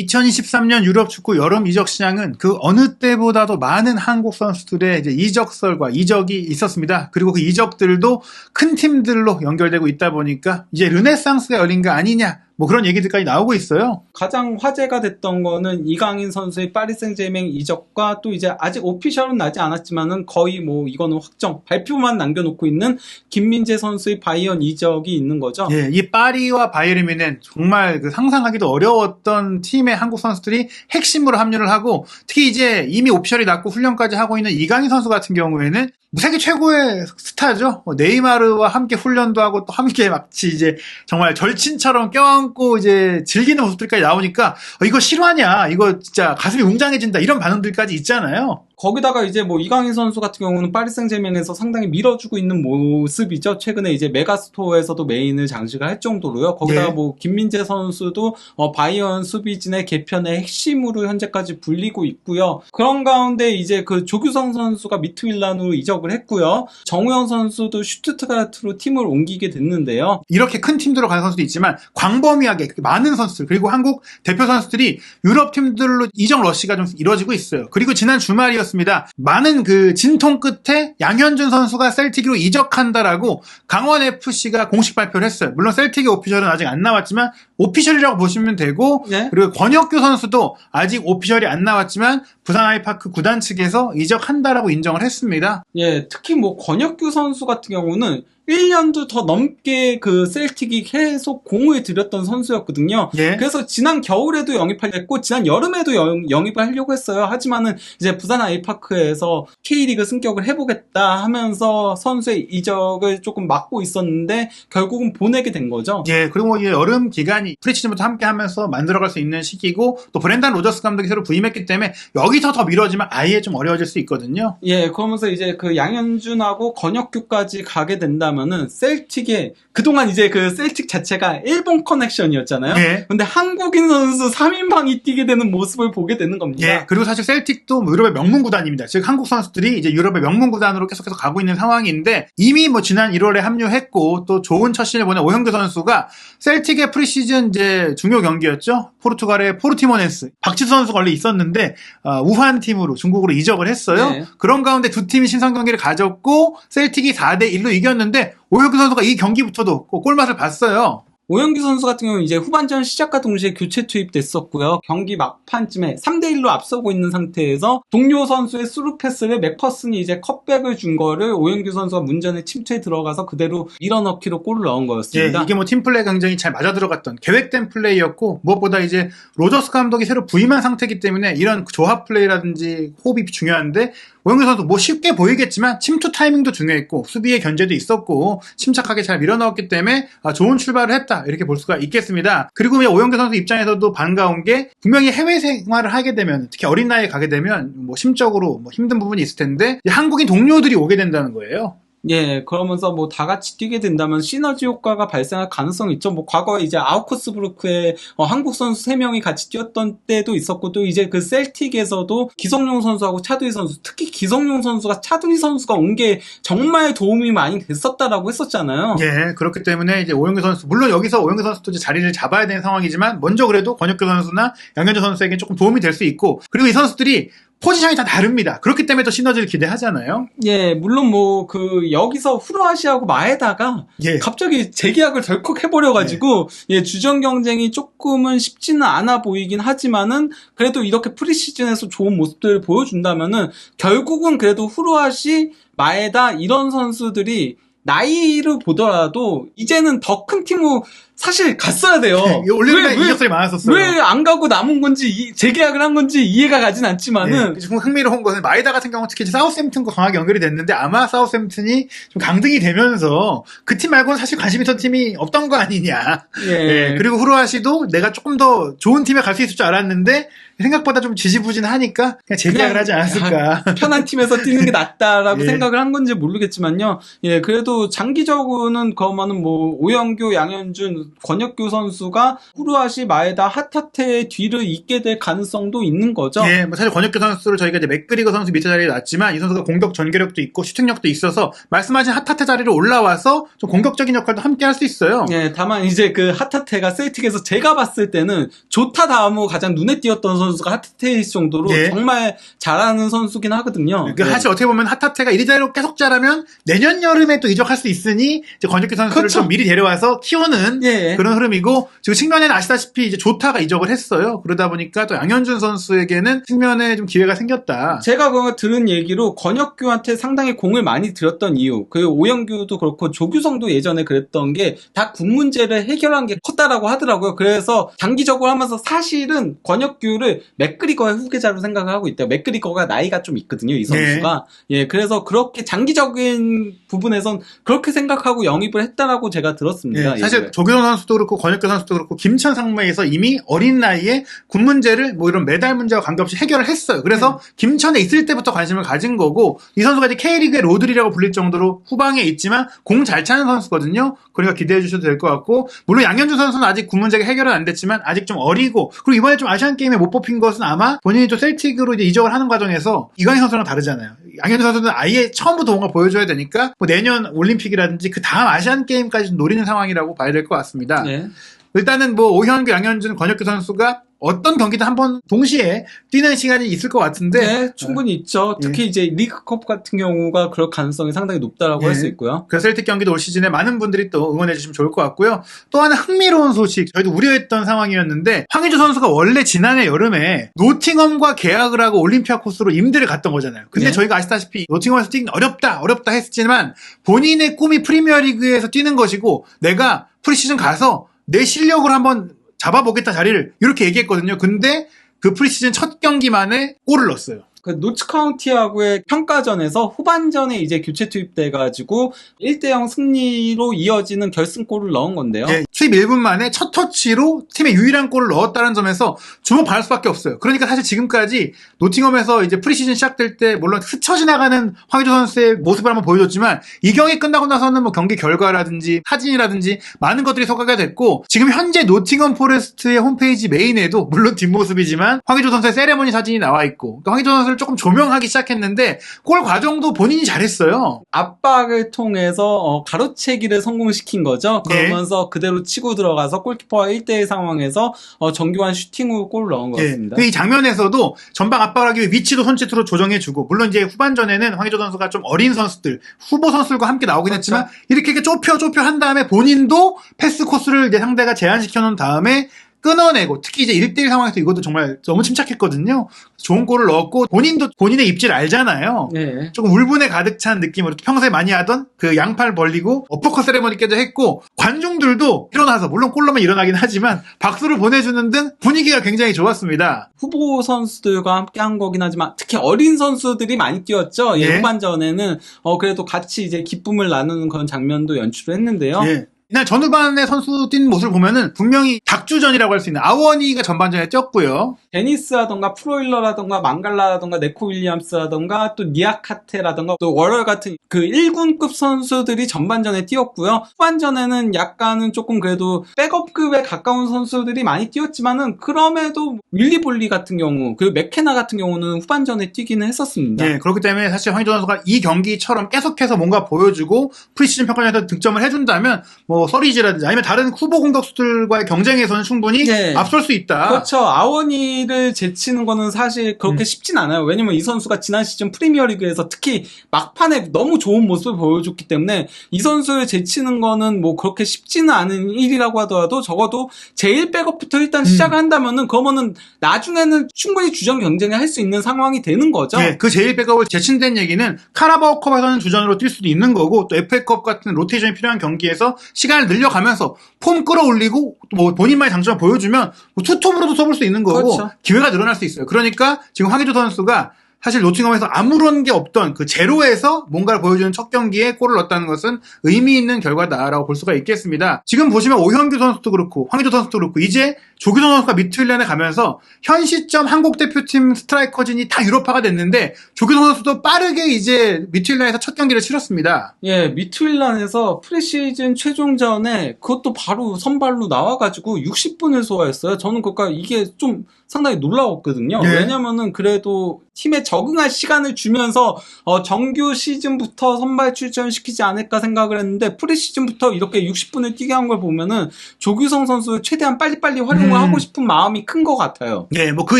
2023년 유럽 축구 여름 이적 시장은 그 어느 때보다도 많은 한국 선수들의 이제 이적설과 이적이 있었습니다. 그리고 그 이적들도 큰 팀들로 연결되고 있다 보니까 이제 르네상스가 열린 거 아니냐, 뭐 그런 얘기들까지 나오고 있어요. 가장 화제가 됐던 거는 이강인 선수의 파리 생제르맹 이적과 또 이제 아직 오피셜은 나지 않았지만은 거의 뭐 이거는 확정, 발표만 남겨놓고 있는 김민재 선수의 바이언 이적이 있는 거죠. 예, 이 파리와 바이에른 뮌헨 정말 그 상상하기도 어려웠던 팀의 한국 선수들이 핵심으로 합류를 하고, 특히 이제 이미 오피셜이 났고 훈련까지 하고 있는 이강인 선수 같은 경우에는 세계 최고의 스타죠. 네이마르와 함께 훈련도 하고 또 함께 마치 이제 정말 절친처럼 껴안고 이제 즐기는 모습들까지 나오니까 이거 실화냐, 이거 진짜 가슴이 웅장해진다, 이런 반응들까지 있잖아요. 거기다가 이제 뭐 이강인 선수 같은 경우는 파리 생제르맹에서 상당히 밀어주고 있는 모습이죠. 최근에 이제 메가스토어에서도 메인을 장식을 할 정도로요. 거기다가 예. 뭐 김민재 선수도 바이언 수비진의 개편의 핵심으로 현재까지 불리고 있고요. 그런 가운데 이제 그 조규성 선수가 미트윌란으로 이적을 했고요. 정우영 선수도 슈투트가르트로 팀을 옮기게 됐는데요. 이렇게 큰 팀들로 가는 선수도 있지만 광범위하게 많은 선수들, 그리고 한국 대표 선수들이 유럽 팀들로 이적 러시가 좀 이루어지고 있어요. 그리고 지난 주말이었습니다. 많은 그 진통 끝에 양현준 선수가 셀틱으로 이적한다라고 강원FC가 공식 발표를 했어요. 물론 셀틱의 오피셜은 아직 안 나왔지만 오피셜이라고 보시면 되고, 네. 그리고 권혁규 선수도 아직 오피셜이 안 나왔지만 부산 아이파크 구단 측에서 이적한다라고 인정을 했습니다. 예, 특히 뭐 권혁규 선수 같은 경우는 1년도 더 넘게 그 셀틱이 계속 공을 들였던 선수였거든요. 예. 그래서 지난 겨울에도 영입하려고 지난 여름에도 영입을 하려고 했어요. 하지만은 이제 부산 아이파크에서 K리그 승격을 해보겠다 하면서 선수의 이적을 조금 막고 있었는데 결국은 보내게 된 거죠. 예, 그리고 이 여름 기간이 프리시즌부터 함께 하면서 만들어갈 수 있는 시기고, 또 브렌단 로저스 감독이 새로 부임했기 때문에 여기서 더 미뤄지면 아예 좀 어려워질 수 있거든요. 예, 그러면서 이제 그 양현준하고 권혁규까지 가게 된다면은 셀틱의 그동안 이제 그 셀틱 자체가 일본 커넥션이었잖아요. 예. 근데 한국인 선수 3인방이 뛰게 되는 모습을 보게 되는 겁니다. 예, 그리고 사실 셀틱도 유럽의 명문 구단입니다. 즉 한국 선수들이 이제 유럽의 명문 구단으로 계속해서 가고 있는 상황인데, 이미 뭐 지난 1월에 합류했고 또 좋은 첫 신을 보낸 오형규 선수가 셀틱의 프리시즌 이제 중요 경기였죠. 포르투갈의 포르티모네스, 박지수 선수가 원래 있었는데 우한 팀으로 중국으로 이적을 했어요. 네. 그런 가운데 두 팀이 신선 경기를 가졌고 셀틱이 4대1로 이겼는데 오형규 선수가 이 경기부터도 골맛을 봤어요. 오영규 선수 같은 경우는 이제 후반전 시작과 동시에 교체 투입됐었고요. 경기 막판쯤에 3대1로 앞서고 있는 상태에서 동료 선수의 스루 패스를 맥퍼슨이 이제 컷백을 준 거를 오영규 선수가 문전에 침투에 들어가서 그대로 밀어넣기로 골을 넣은 거였습니다. 예, 이게 뭐 팀플레이 굉장히 잘 맞아 들어갔던 계획된 플레이였고, 무엇보다 이제 로저스 감독이 새로 부임한 상태이기 때문에 이런 조합 플레이라든지 호흡이 중요한데, 오영규 선수 뭐 쉽게 보이겠지만 침투 타이밍도 중요했고 수비의 견제도 있었고 침착하게 잘 밀어넣었기 때문에 좋은 출발을 했다, 이렇게 볼 수가 있겠습니다. 그리고 오영규 선수 입장에서도 반가운 게, 분명히 해외 생활을 하게 되면, 특히 어린 나이에 가게 되면 뭐 심적으로 뭐 힘든 부분이 있을 텐데 한국인 동료들이 오게 된다는 거예요. 예, 그러면서 뭐 다 같이 뛰게 된다면 시너지 효과가 발생할 가능성이 있죠. 뭐 과거에 이제 아우크스부르크에 한국 선수 3명이 같이 뛰었던 때도 있었고, 또 이제 그 셀틱에서도 기성용 선수하고 차두리 선수, 특히 기성용 선수가 차두리 선수가 온 게 정말 도움이 많이 됐었다라고 했었잖아요. 예, 그렇기 때문에 이제 오영규 선수, 물론 여기서 오영규 선수도 이제 자리를 잡아야 되는 상황이지만 먼저 그래도 권혁규 선수나 양현준 선수에게 조금 도움이 될 수 있고, 그리고 이 선수들이 포지션이 다 다릅니다. 그렇기 때문에 또 시너지를 기대하잖아요. 예, 물론 뭐 그 여기서 후르아시하고 마에다가 예. 갑자기 재계약을 덜컥 해버려가지고 예, 주전 경쟁이 조금은 쉽지는 않아 보이긴 하지만은 그래도 이렇게 프리시즌에서 좋은 모습들을 보여준다면은 결국은 그래도 후르아시, 마에다 이런 선수들이 나이를 보더라도 이제는 더 큰 팀으로 사실 갔어야 돼요. 올림픽에 이적설이 많았었어요. 왜 안 가고 남은 건지, 재계약을 한 건지 이해가 가진 않지만은. 예, 지금 흥미로운 것은 마에다 같은 경우 특히 사우스햄튼과 강하게 연결이 됐는데, 아마 사우스햄튼이 좀 강등이 되면서 그 팀 말고는 사실 관심 있던 팀이 없던 거 아니냐. 예. 그리고 후르아시도 내가 조금 더 좋은 팀에 갈 수 있을 줄 알았는데 생각보다 좀 지지부진하니까 그냥 재계약을 하지 않았을까. 편한 팀에서 뛰는 게 낫다라고 예. 생각을 한 건지 모르겠지만요. 예, 그래도 장기적으로는 그러면은 뭐 오영규, 양현준, 권혁규 선수가 후루아시, 마에다, 하타테의 뒤를 잇게 될 가능성도 있는 거죠. 예, 뭐 사실 권혁규 선수를 저희가 이제 맥그리거 선수 밑에 자리에 놨지만 이 선수가 공격 전개력도 있고 슈팅력도 있어서 말씀하신 하타테 자리로 올라와서 좀 공격적인 역할도 함께 할 수 있어요. 예, 다만 이제 그 하타테가 셀틱에서 제가 봤을 때는 조타 다음으로 가장 눈에 띄었던 선수가 하타테일 정도로 예. 정말 잘하는 선수긴 하거든요. 그 사실 어떻게 보면 하타테가 이리저리로 계속 자라면 내년 여름에 또 이적할 수 있으니 이제 권혁규 선수를 그렇죠. 좀 미리 데려와서 키우는 예. 그런 흐름이고 지금 측면에는 아시다시피 이제 조타가 이적을 했어요. 그러다 보니까 또 양현준 선수에게는 측면에 좀 기회가 생겼다. 제가 그거 들은 얘기로 권혁규한테 상당히 공을 많이 들였던 이유, 그 오영규도 그렇고 조규성도 예전에 그랬던 게 다 군 문제를 해결한 게 컸다라고 하더라고요. 그래서 장기적으로 하면서 사실은 권혁규를 맥그리거의 후계자로 생각을 하고 있대요. 맥그리거가 나이가 좀 있거든요, 이 선수가. 예, 그래서 그렇게 장기적인 부분에선 그렇게 생각하고 영입을 했다라고 제가 들었습니다. 예, 사실 예전에. 조규성 선수도 그렇고 권혁규 선수도 그렇고 김천 상무에서 이미 어린 나이에 군 문제를 뭐 이런 메달 문제와 관계없이 해결을 했어요. 그래서 김천에 있을 때부터 관심을 가진 거고 이 선수가 이제 K리그의 로드리라고 불릴 정도로 후방에 있지만 공 잘 차는 선수거든요. 그러니까 기대해 주셔도 될 것 같고 물론 양현준 선수는 아직 군 문제가 해결은 안 됐지만 아직 좀 어리고 그리고 이번에 좀 아시안 게임에 못 뽑힌 것은 아마 본인이 좀 셀틱으로 이제 이적을 하는 과정에서 이강인 선수랑 다르잖아요. 양현준 선수는 아예 처음부터 뭔가 보여줘야 되니까 뭐 내년 올림픽이라든지 그 다음 아시안 게임까지 좀 노리는 상황이라고 봐야 될 것 같습니다. 예. 일단은 뭐 오현규, 양현준, 권혁규 선수가 어떤 경기든 한번 동시에 뛰는 시간이 있을 것 같은데 네, 충분히 있죠. 특히 이제 리그컵 같은 경우가 그럴 가능성이 상당히 높다라고 할 수 있고요. 그 셀틱 경기도 올 시즌에 많은 분들이 또 응원해 주시면 좋을 것 같고요. 또 하나 흥미로운 소식, 저희도 우려했던 상황이었는데 황의조 선수가 원래 지난해 여름에 노팅엄과 계약을 하고 올림피아코스로 임대를 갔던 거잖아요. 근데 네. 저희가 아시다시피 노팅엄에서 뛰기는 어렵다 했지만 본인의 꿈이 프리미어리그에서 뛰는 것이고 내가 프리시즌 가서 내 실력을 한번 잡아보겠다 자리를 이렇게 얘기했거든요. 근데 그 프리시즌 첫 경기만에 골을 넣었어요. 그 노츠카운티하고의 평가전에서 후반전에 이제 교체 투입돼가지고 1대0 승리로 이어지는 결승골을 넣은 건데요. 예, 수입 1분 만에 첫 터치로 팀의 유일한 골을 넣었다는 점에서 주목받을 수밖에 없어요. 그러니까 사실 지금까지 노팅엄에서 이제 프리시즌 시작될 때 물론 스쳐 지나가는 황의조 선수의 모습을 한번 보여줬지만 이 경기 끝나고 나서는 뭐 경기 결과라든지 사진이라든지 많은 것들이 소개가 됐고 지금 현재 노팅엄 포레스트의 홈페이지 메인에도 물론 뒷모습이지만 황의조 선수의 세레머니 사진이 나와 있고 그러니까 황의조 선수를 조금 조명하기 시작했는데 골 과정도 본인이 잘했어요. 압박을 통해서 가로채기를 성공시킨 거죠. 그러면서 그대로 치고 들어가서 골키퍼와 1대1 상황에서 정교한 슈팅으로 골을 넣은 것 같습니다. 이 장면에서도 전방 압박을 하기 위해 위치도 손짓으로 조정해주고 물론 이제 후반전에는 황의조 선수가 좀 어린 선수들 후보 선수들과 함께 나오긴 그렇죠. 했지만 이렇게 좁혀 한 다음에 본인도 패스 코스를 이제 상대가 제한시켜 놓은 다음에 끊어내고 특히 이제 1대1 상황에서 이것도 정말 너무 침착했거든요. 좋은 골을 넣었고 본인도 본인의 입지를 알잖아요. 네. 조금 울분에 가득 찬 느낌으로 평소에 많이 하던 그 양팔 벌리고 어퍼컷 세레머니까지 했고 관중들도 일어나서 물론 골로만 일어나긴 하지만 박수를 보내주는 등 분위기가 굉장히 좋았습니다. 후보 선수들과 함께 한 거긴 하지만 특히 어린 선수들이 많이 뛰었죠. 예. 후반전에는 그래도 같이 이제 기쁨을 나누는 그런 장면도 연출을 했는데요. 예. 이날 전후반의 선수 뛴 모습을 보면은 분명히 닭주전이라고 할 수 있는 아워니가 전반전에 뛰었고요. 데니스라던가 프로일러라던가 망갈라라던가 네코 윌리엄스라던가 또 니아카테라던가 또 월월 같은 그 1군급 선수들이 전반전에 뛰었고요. 후반전에는 약간은 조금 그래도 백업급에 가까운 선수들이 많이 뛰었지만은 그럼에도 윌리볼리 같은 경우 그리고 맥케나 같은 경우는 후반전에 뛰기는 했었습니다. 네, 그렇기 때문에 사실 황의조 선수가 이 경기처럼 계속해서 뭔가 보여주고 프리시즌 평가전에서 득점을 해준다면 뭐 서리지라든지 아니면 다른 후보 공격수들과의 경쟁에서는 충분히 네. 앞설 수 있다. 그렇죠. 아워니를 제치는 거는 사실 그렇게 쉽진 않아요. 왜냐면 이 선수가 지난 시즌 프리미어리그에서 특히 막판에 너무 좋은 모습을 보여줬기 때문에 이 선수를 제치는 거는 뭐 그렇게 쉽지는 않은 일이라고 하더라도 적어도 제일 백업부터 일단 시작을 한다면은 그러면은 나중에는 충분히 주전 경쟁을 할 수 있는 상황이 되는 거죠. 네, 그 제일 백업을 제친다는 얘기는 카라바오컵에서는 주전으로 뛸 수도 있는 거고 또 FA컵 같은 로테이션이 필요한 경기에서 시간을 늘려가면서 폼 끌어올리고 뭐 본인만의 장점을 보여주면 뭐 투톱으로도 써볼 수 있는 거고 그렇죠. 기회가 늘어날 수 있어요. 그러니까 지금 황의조 선수가 사실 노팅엄에서 아무런 게 없던 그 제로에서 뭔가를 보여주는 첫 경기에 골을 넣었다는 것은 의미 있는 결과다라고 볼 수가 있겠습니다. 지금 보시면 오현규 선수도 그렇고 황의조 선수도 그렇고 이제 조규성 선수가 미트윌란에 가면서 현 시점 한국 대표팀 스트라이커진이 다 유럽파가 됐는데 조규성 선수도 빠르게 이제 미트윌란에서 첫 경기를 치렀습니다. 예, 미트윌란에서 프리시즌 최종전에 그것도 바로 선발로 나와가지고 60분을 소화했어요. 저는 그러니까 이게 좀 상당히 놀라웠거든요. 예. 왜냐면은 그래도 팀에 적응할 시간을 주면서 정규 시즌부터 선발 출전시키지 않을까 생각을 했는데 프리시즌부터 이렇게 60분을 뛰게 한 걸 보면은 조규성 선수 최대한 빨리빨리 활용을 하고 싶은 마음이 큰 것 같아요. 네, 뭐 그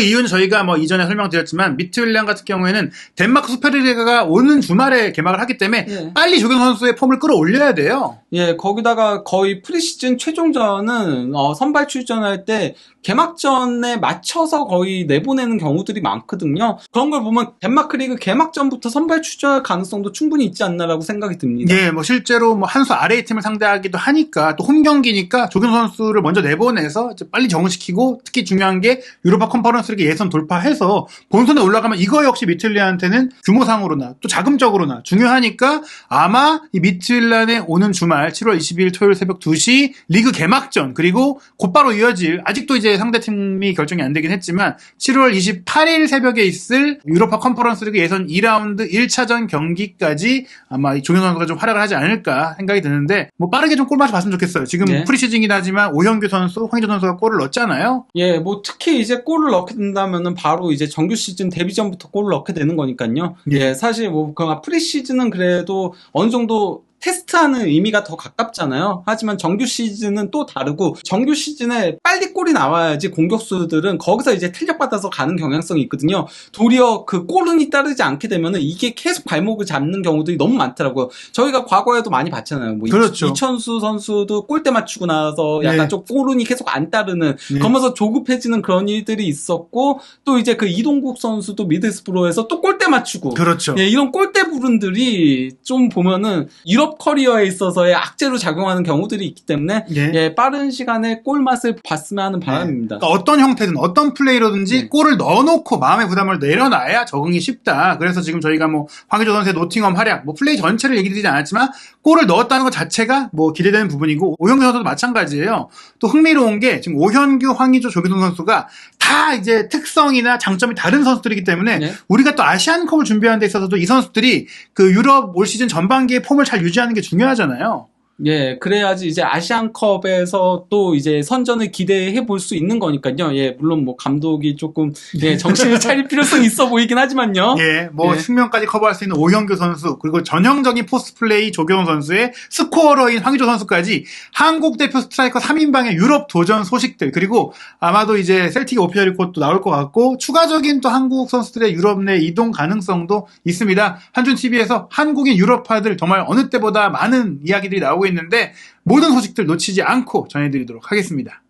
이유는 저희가 뭐 이전에 설명드렸지만 미트윌란 같은 경우에는 덴마크 슈퍼리그가 오는 주말에 개막을 하기 때문에 예. 빨리 조규성 선수의 폼을 끌어올려야 돼요. 예, 거기다가 거의 프리시즌 최종전은 선발 출전할 때 개막전에 맞춰서 거의 내보내는 경우들이 많거든요. 그런 걸 보면 덴마크 리그 개막전부터 선발 출전할 가능성도 충분히 있지 않나라고 생각이 듭니다. 예, 뭐 실제로 뭐 한 수 아래의 팀을 상대하기도 하니까 또 홈 경기니까 조규성 선수를 먼저 내보내서 이제 빨리 적응시키고 특히 중요한 게 유로파 컨퍼런스 리그 예선 돌파해서 본선에 올라가면 이거 역시 미트윌란한테는 규모상으로나 또 자금적으로나 중요하니까 아마 이 미트윌란에 오는 주말 7월 22일 토요일 새벽 2시 리그 개막전 그리고 곧바로 이어질 아직도 이제 상대팀이 결정이 안 되긴 했지만 7월 28일 새벽에 있을 유로파 컨퍼런스 리그 예선 2라운드 1차전 경기까지 아마 이 조규성 선수가 좀 활약을 하지 않을까 생각이 드는데 뭐 빠르게 좀 골맛을 봤으면 좋겠어요. 지금 네. 프리시즌이긴 하지만 오현규 선수, 황희조 선수가 골을 넣었잖아요. 예, 뭐 특히 이제 골을 넣게 된다면은 바로 이제 정규 시즌 데뷔 전부터 골을 넣게 되는 거니까요. 예, 사실 뭐 프리시즌은 그래도 어느 정도 테스트하는 의미가 더 가깝잖아요. 하지만 정규 시즌은 또 다르고 정규 시즌에 빨리 골이 나와야지 공격수들은 거기서 이제 탄력받아서 가는 경향성이 있거든요. 도리어 그 골운이 따르지 않게 되면은 이게 계속 발목을 잡는 경우들이 너무 많더라고요. 저희가 과거에도 많이 봤잖아요. 뭐 그렇죠. 이천수 선수도 골대 맞추고 나서 약간 네. 좀 골운이 계속 안 따르는 네. 그러면서 조급해지는 그런 일들이 있었고 또 이제 그 이동국 선수도 미드스브로에서 또 골대 맞추고 그렇죠. 예, 이런 골대 불운들이 좀 보면은 유럽 커리어에 있어서의 악재로 작용하는 경우들이 있기 때문에 예. 예, 빠른 시간에 골 맛을 봤으면 하는 바람입니다. 그러니까 어떤 형태든 어떤 플레이로든지 네. 골을 넣어놓고 마음의 부담을 내려놔야 적응이 쉽다. 그래서 지금 저희가 뭐 황희조 선수의 노팅엄 활약, 뭐 플레이 전체를 얘기 드리지 않았지만 골을 넣었다는 것 자체가 뭐 기대되는 부분이고 오현규 선수도 마찬가지예요. 또 흥미로운 게 지금 오현규, 황희조, 조규성 선수가 다 이제 특성이나 장점이 다른 선수들이기 때문에 네. 우리가 또 아시안컵을 준비하는 데 있어서도 이 선수들이 그 유럽 올 시즌 전반기에 폼을 잘 유지하는 게 중요하잖아요. 예, 그래야지 이제 아시안컵에서 또 이제 선전을 기대해 볼 수 있는 거니까요. 예, 물론 뭐 감독이 조금 예, 정신을 차릴 필요성이 있어 보이긴 하지만요. 예, 뭐 예. 측면까지 커버할 수 있는 오현규 선수 그리고 전형적인 포스트 플레이 조경 선수의 스코어러인 황희조 선수까지 한국 대표 스트라이커 3인방의 유럽 도전 소식들 그리고 아마도 이제 셀틱 오피셜 리포트도 나올 것 같고 추가적인 또 한국 선수들의 유럽 내 이동 가능성도 있습니다. 한준TV에서 한국인 유럽파들 정말 어느 때보다 많은 이야기들이 나오고 있는데 모든 소식들 놓치지 않고 전해드리도록 하겠습니다.